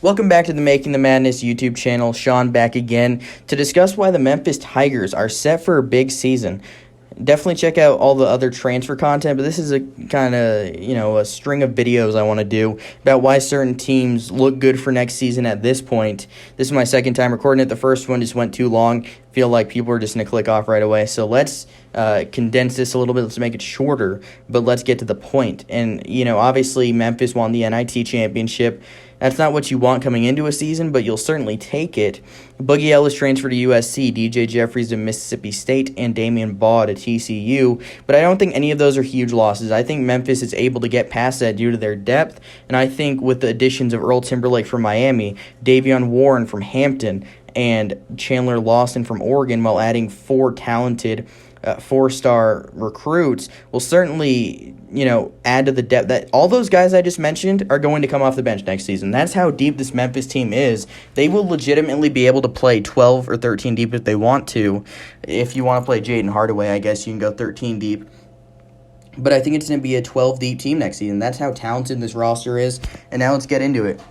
Welcome back to the Making the Madness YouTube channel. Sean back again to discuss why the Memphis Tigers are set for a big season. Definitely check out all the other transfer content, but this is a kind of, a string of videos I want to do about why certain teams look good for next season at this point. This is my second time recording it. The first one just went too long. Feel like people are just going to click off right away. So let's condense this a little bit. Let's make it shorter, but let's get to the point. And, obviously Memphis won the NIT championship. That's not what you want coming into a season, but you'll certainly take it. Boogie Ellis transferred to USC, DJ Jeffries to Mississippi State, and Damian Baugh to TCU. But I don't think any of those are huge losses. I think Memphis is able to get past that due to their depth, and I think with the additions of Earl Timberlake from Miami, Davion Warren from Hampton, and Chandler Lawson from Oregon, while adding four talented four-star recruits, will certainly, add to the depth that all those guys I just mentioned are going to come off the bench next season. That's how deep this Memphis team is. They will legitimately be able to play 12 or 13 deep if they want to. If you want to play Jaden Hardaway, I guess you can go 13 deep. But I think it's going to be a 12-deep team next season. That's how talented this roster is. And now let's get into it.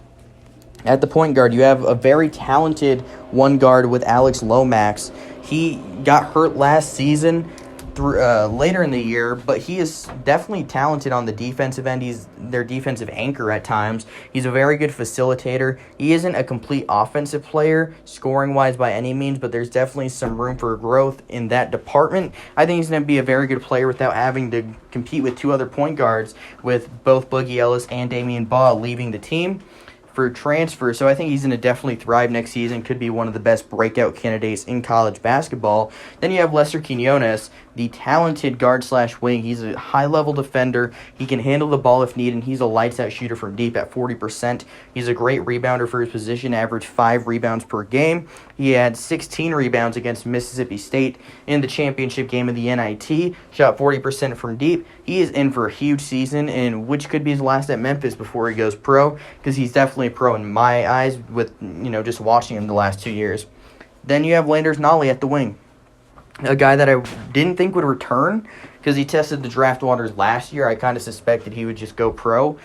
At the point guard, you have a very talented one guard with Alex Lomax. He got hurt last season later in the year, but he is definitely talented on the defensive end. He's their defensive anchor at times. He's a very good facilitator. He isn't a complete offensive player, scoring-wise by any means, but there's definitely some room for growth in that department. I think he's going to be a very good player without having to compete with two other point guards, with both Boogie Ellis and Damian Baugh leaving the team for transfer. So I think he's going to definitely thrive next season. Could be one of the best breakout candidates in college basketball. Then you have Lester Quinones, the talented guard/wing. He's a high-level defender. He can handle the ball if needed, and he's a lights-out shooter from deep at 40%. He's a great rebounder for his position, averaged 5 rebounds per game. He had 16 rebounds against Mississippi State in the championship game of the NIT, shot 40% from deep. He is in for a huge season, and which could be his last at Memphis before he goes pro, because he's definitely a pro in my eyes with, just watching him the last 2 years. Then you have Landers Nolley at the wing, a guy that I didn't think would return because he tested the draft waters last year. I kind of suspected he would just go pro,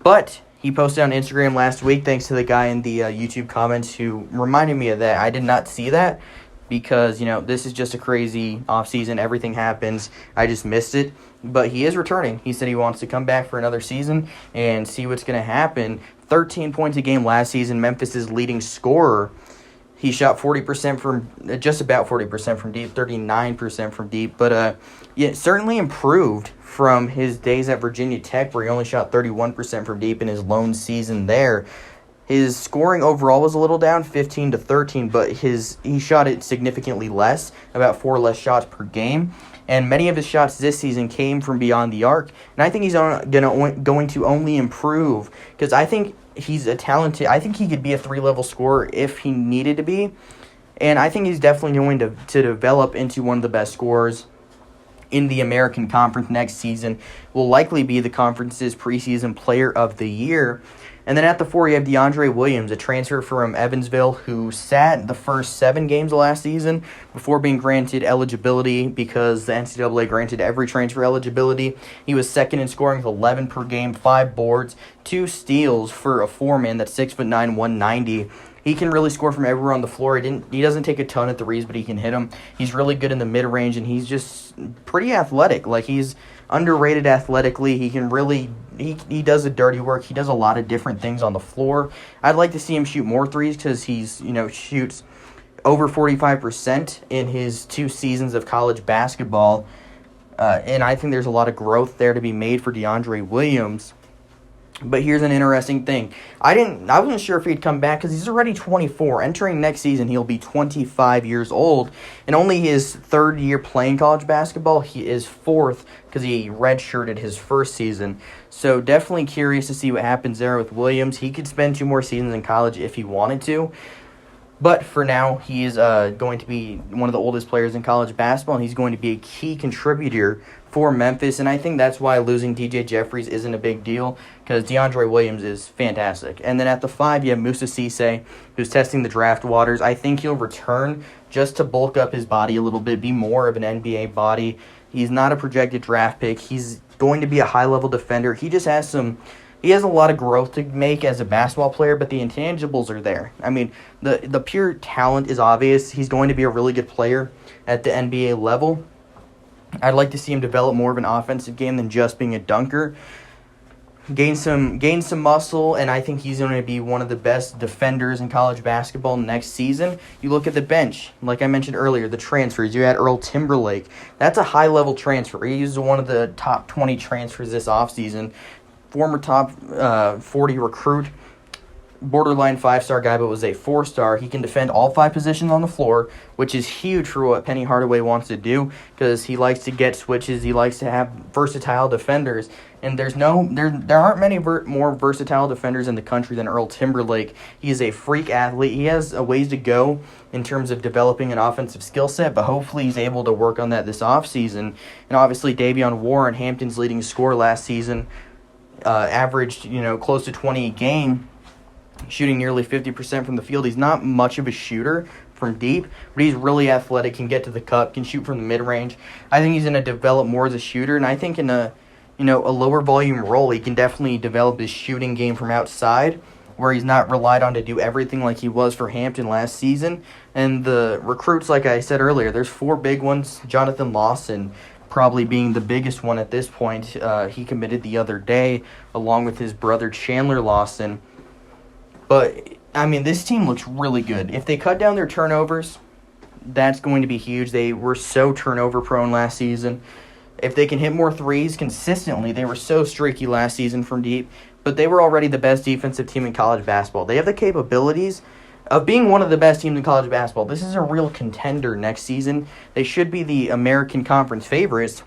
but he posted on Instagram last week, thanks to the guy in the YouTube comments who reminded me of that. I did not see that because, this is just a crazy offseason. Everything happens. I just missed it. But he is returning. He said he wants to come back for another season and see what's going to happen. 13 points a game last season, Memphis' leading scorer. He shot 40% from, just about 40% from deep, 39% from deep. But certainly improved from his days at Virginia Tech, where he only shot 31% from deep in his lone season there. His scoring overall was a little down, 15 to 13, but he shot it significantly less, about 4 less shots per game. And many of his shots this season came from beyond the arc. And I think he's going to only improve, because I think he's I think he could be a 3-level scorer if he needed to be. And I think he's definitely going to develop into one of the best scorers in the American Conference next season. Will likely be the conference's preseason player of the year. And then at the 4, you have Deandre Williams, a transfer from Evansville who sat the first 7 games of last season before being granted eligibility, because the NCAA granted every transfer eligibility. He was second in scoring with 11 per game, 5 boards, 2 steals for a 4-man that's 6'9", 190. He can really score from everywhere on the floor. He doesn't take a ton of threes, but he can hit them. He's really good in the mid-range, and he's just pretty athletic. Like, he's underrated athletically. He can really he does the dirty work. He does a lot of different things on the floor. I'd like to see him shoot more threes, because he's shoots over 45% in his 2 seasons of college basketball. And I think there's a lot of growth there to be made for Deandre Williams. But here's an interesting thing. I wasn't sure if he'd come back, because he's already 24. Entering next season, he'll be 25 years old. And only his 3rd year playing college basketball. He is 4th because he redshirted his first season. So definitely curious to see what happens there with Williams. He could spend 2 more seasons in college if he wanted to. But for now, he is going to be one of the oldest players in college basketball, and he's going to be a key contributor for Memphis. And I think that's why losing DJ Jeffries isn't a big deal, because Deandre Williams is fantastic. And then at the 5, you have Musa Cisse, who's testing the draft waters. I think he'll return just to bulk up his body a little bit, be more of an NBA body. He's not a projected draft pick. He's going to be a high-level defender. He just has some he has a lot of growth to make as a basketball player, but the intangibles are there. I mean, the pure talent is obvious. He's going to be a really good player at the NBA level. I'd like to see him develop more of an offensive game than just being a dunker. Gain some muscle, and I think he's going to be one of the best defenders in college basketball next season. You look at the bench, like I mentioned earlier, the transfers. You had Earl Timberlake. That's a high-level transfer. He's one of the top 20 transfers this offseason. Former top 40 recruit, borderline 5-star guy, but was a 4-star. He can defend all 5 positions on the floor, which is huge for what Penny Hardaway wants to do, because he likes to get switches. He likes to have versatile defenders, and there aren't many more versatile defenders in the country than Earl Timberlake. He is a freak athlete. He has a ways to go in terms of developing an offensive skill set, but hopefully he's able to work on that this offseason. And obviously Davion Warren, Hampton's leading scorer last season, averaged close to 20 a game, shooting nearly 50% from the field. He's not much of a shooter from deep, but he's really athletic, can get to the cup, can shoot from the mid-range. I think he's going to develop more as a shooter, and I think in a lower volume role, he can definitely develop his shooting game from outside, where he's not relied on to do everything like he was for Hampton last season. And the recruits, like I said earlier, there's 4 big ones. Jonathan Lawson probably being the biggest one at this point. He committed the other day, along with his brother Chandler Lawson. But, I mean, this team looks really good. If they cut down their turnovers, that's going to be huge. They were so turnover-prone last season. If they can hit more threes consistently, they were so streaky last season from deep, but they were already the best defensive team in college basketball. They have the capabilities of being one of the best teams in college basketball. This is a real contender next season. They should be the American Conference favorites,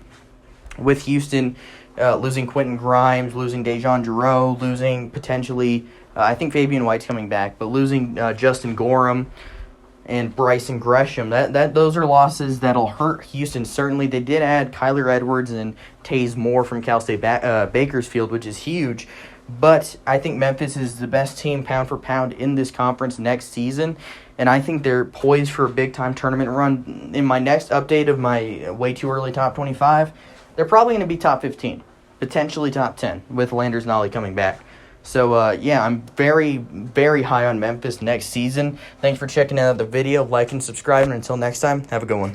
with Houston losing Quentin Grimes, losing Dejan Jarreau, losing potentially, I think Fabian White's coming back, but losing Justin Gorham and Bryson Gresham. Those are losses that'll hurt Houston. Certainly, they did add Kyler Edwards and Taze Moore from Cal State Bakersfield, which is huge. But I think Memphis is the best team pound for pound in this conference next season, and I think they're poised for a big-time tournament run. In my next update of my way too early top 25, they're probably going to be top 15, potentially top 10, with Landers Nolly coming back. So, yeah, I'm very, very high on Memphis next season. Thanks for checking out the video. Like and subscribe, and until next time, have a good one.